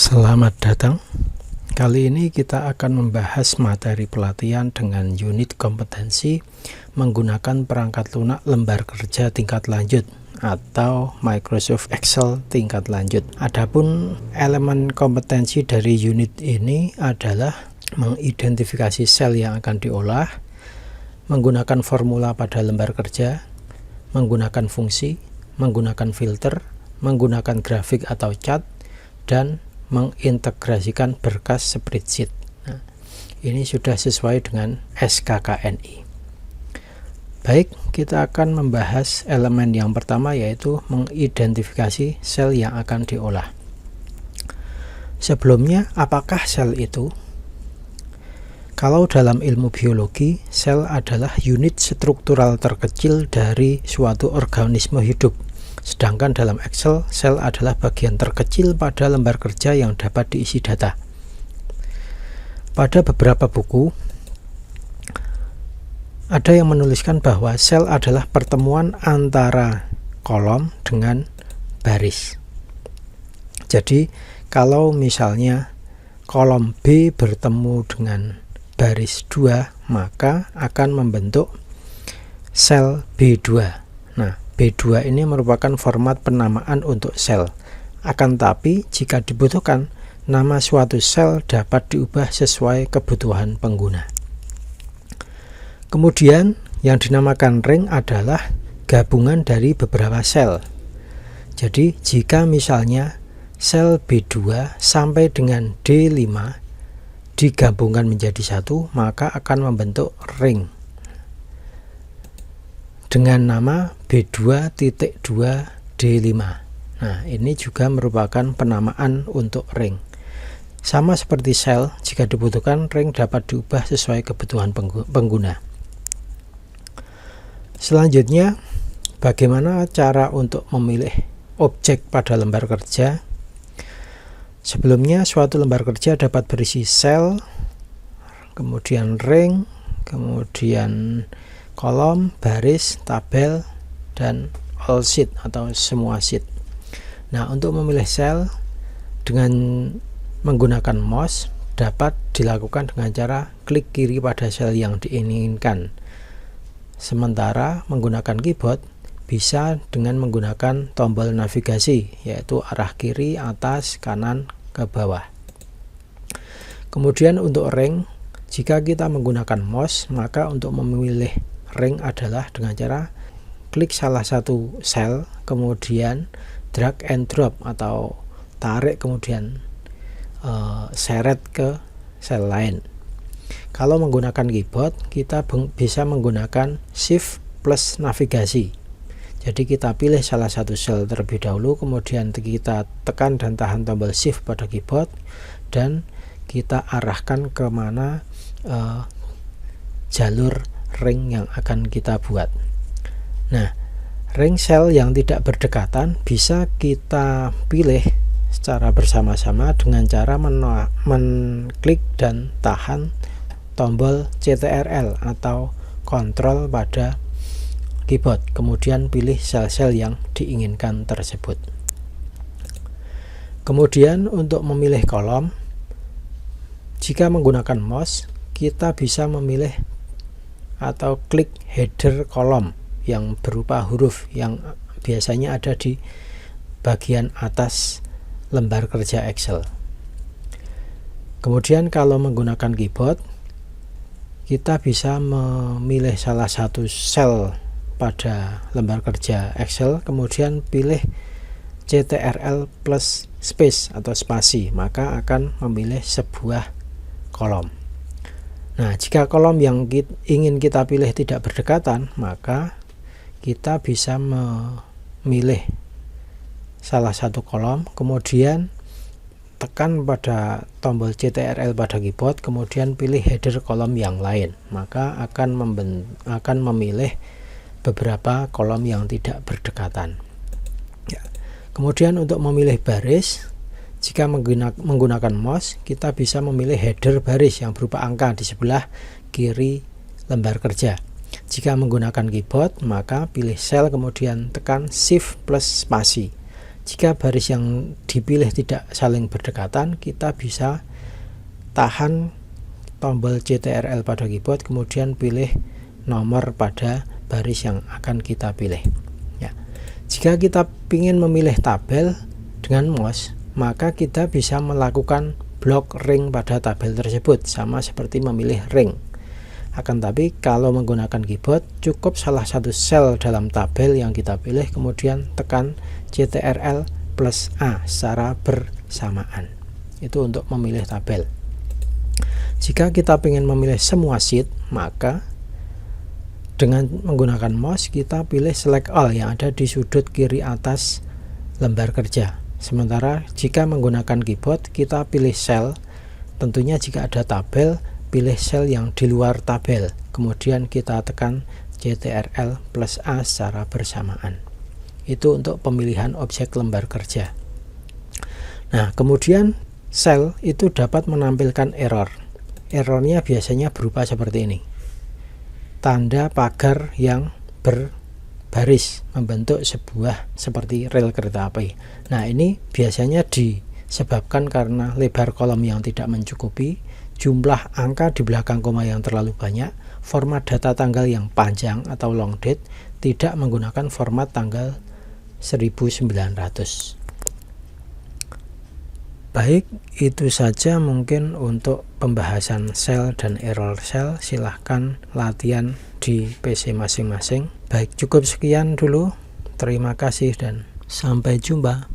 Selamat datang. Kali ini kita akan membahas materi pelatihan dengan unit kompetensi menggunakan perangkat lunak lembar kerja tingkat lanjut atau Microsoft Excel tingkat lanjut. Adapun elemen kompetensi dari unit ini adalah mengidentifikasi sel yang akan diolah, menggunakan formula pada lembar kerja, menggunakan fungsi, menggunakan filter, menggunakan grafik atau chart, dan mengintegrasikan berkas spreadsheet. Nah, ini sudah sesuai dengan SKKNI. Baik, kita akan membahas elemen yang pertama, yaitu mengidentifikasi sel yang akan diolah. Sebelumnya, apakah sel itu? Kalau dalam ilmu biologi, sel adalah unit struktural terkecil dari suatu organisme hidup. Sedangkan dalam Excel, sel adalah bagian terkecil pada lembar kerja yang dapat diisi data. Pada beberapa buku, ada yang menuliskan bahwa sel adalah pertemuan antara kolom dengan baris. Jadi, kalau misalnya kolom B bertemu dengan baris 2, maka akan membentuk sel B2. Nah, B2 ini merupakan format penamaan untuk sel. Akan tapi, jika dibutuhkan, nama suatu sel dapat diubah sesuai kebutuhan pengguna. Kemudian, yang dinamakan ring adalah gabungan dari beberapa sel. Jadi, jika misalnya sel B2 sampai dengan D5 digabungkan menjadi satu, maka akan membentuk ring dengan nama B2.2D5. Nah, ini juga merupakan penamaan untuk ring. Sama seperti sel, jika dibutuhkan, ring dapat diubah sesuai kebutuhan pengguna. Selanjutnya, bagaimana cara untuk memilih objek pada lembar kerja? Sebelumnya, suatu lembar kerja dapat berisi sel, kemudian ring, kemudian kolom, baris, tabel, dan all sheet atau semua sheet. Nah, untuk memilih sel dengan menggunakan mouse dapat dilakukan dengan cara klik kiri pada sel yang diinginkan. Sementara menggunakan keyboard bisa dengan menggunakan tombol navigasi, yaitu arah kiri, atas, kanan, ke bawah. Kemudian untuk ring, jika kita menggunakan mouse, maka untuk memilih ring adalah dengan cara klik salah satu sel, kemudian drag and drop atau tarik, kemudian seret ke sel lain. Kalau menggunakan keyboard, kita bisa menggunakan shift plus navigasi. Jadi kita pilih salah satu sel terlebih dahulu, kemudian kita tekan dan tahan tombol shift pada keyboard, dan kita arahkan kemana jalur ring yang akan kita buat. Nah, ring sel yang tidak berdekatan bisa kita pilih secara bersama-sama dengan cara menklik dan tahan tombol CTRL atau kontrol pada keyboard, kemudian pilih sel-sel yang diinginkan tersebut. Kemudian untuk memilih kolom, jika menggunakan mouse, kita bisa memilih atau klik header kolom yang berupa huruf yang biasanya ada di bagian atas lembar kerja Excel. Kemudian kalau menggunakan keyboard, kita bisa memilih salah satu sel pada lembar kerja Excel, kemudian pilih CTRL plus space atau spasi, maka akan memilih sebuah kolom. Nah, jika kolom yang ingin kita pilih tidak berdekatan, maka kita bisa memilih salah satu kolom, kemudian tekan pada tombol CTRL pada keyboard, kemudian pilih header kolom yang lain, maka akan memilih beberapa kolom yang tidak berdekatan. Ya. Kemudian untuk memilih baris, jika menggunakan mouse, kita bisa memilih header baris yang berupa angka di sebelah kiri lembar kerja. Jika menggunakan keyboard, maka pilih sel kemudian tekan shift plus spasi. Jika baris yang dipilih tidak saling berdekatan, kita bisa tahan tombol CTRL pada keyboard, kemudian pilih nomor pada baris yang akan kita pilih. Ya. Jika kita ingin memilih tabel dengan mouse, maka kita bisa melakukan blok ring pada tabel tersebut, sama seperti memilih ring. Akan tapi kalau menggunakan keyboard, cukup salah satu sel dalam tabel yang kita pilih, kemudian tekan CTRL plus A secara bersamaan. Itu untuk memilih tabel. Jika kita ingin memilih semua sheet, maka dengan menggunakan mouse kita pilih select all yang ada di sudut kiri atas lembar kerja. Sementara jika menggunakan keyboard, kita pilih sel. Tentunya jika ada tabel, pilih sel yang di luar tabel, kemudian kita tekan CTRL plus A secara bersamaan. Itu untuk pemilihan objek lembar kerja. Nah, kemudian sel itu dapat menampilkan error. Errornya biasanya berupa seperti ini, tanda pagar yang berbaris membentuk sebuah seperti rel kereta api. Nah, ini biasanya disebabkan karena lebar kolom yang tidak mencukupi, jumlah angka di belakang koma yang terlalu banyak, format data tanggal yang panjang atau long date, tidak menggunakan format tanggal 1900. Baik, itu saja mungkin untuk pembahasan sel dan error sel. Silahkan latihan di PC masing-masing. Baik, cukup sekian dulu. Terima kasih dan sampai jumpa.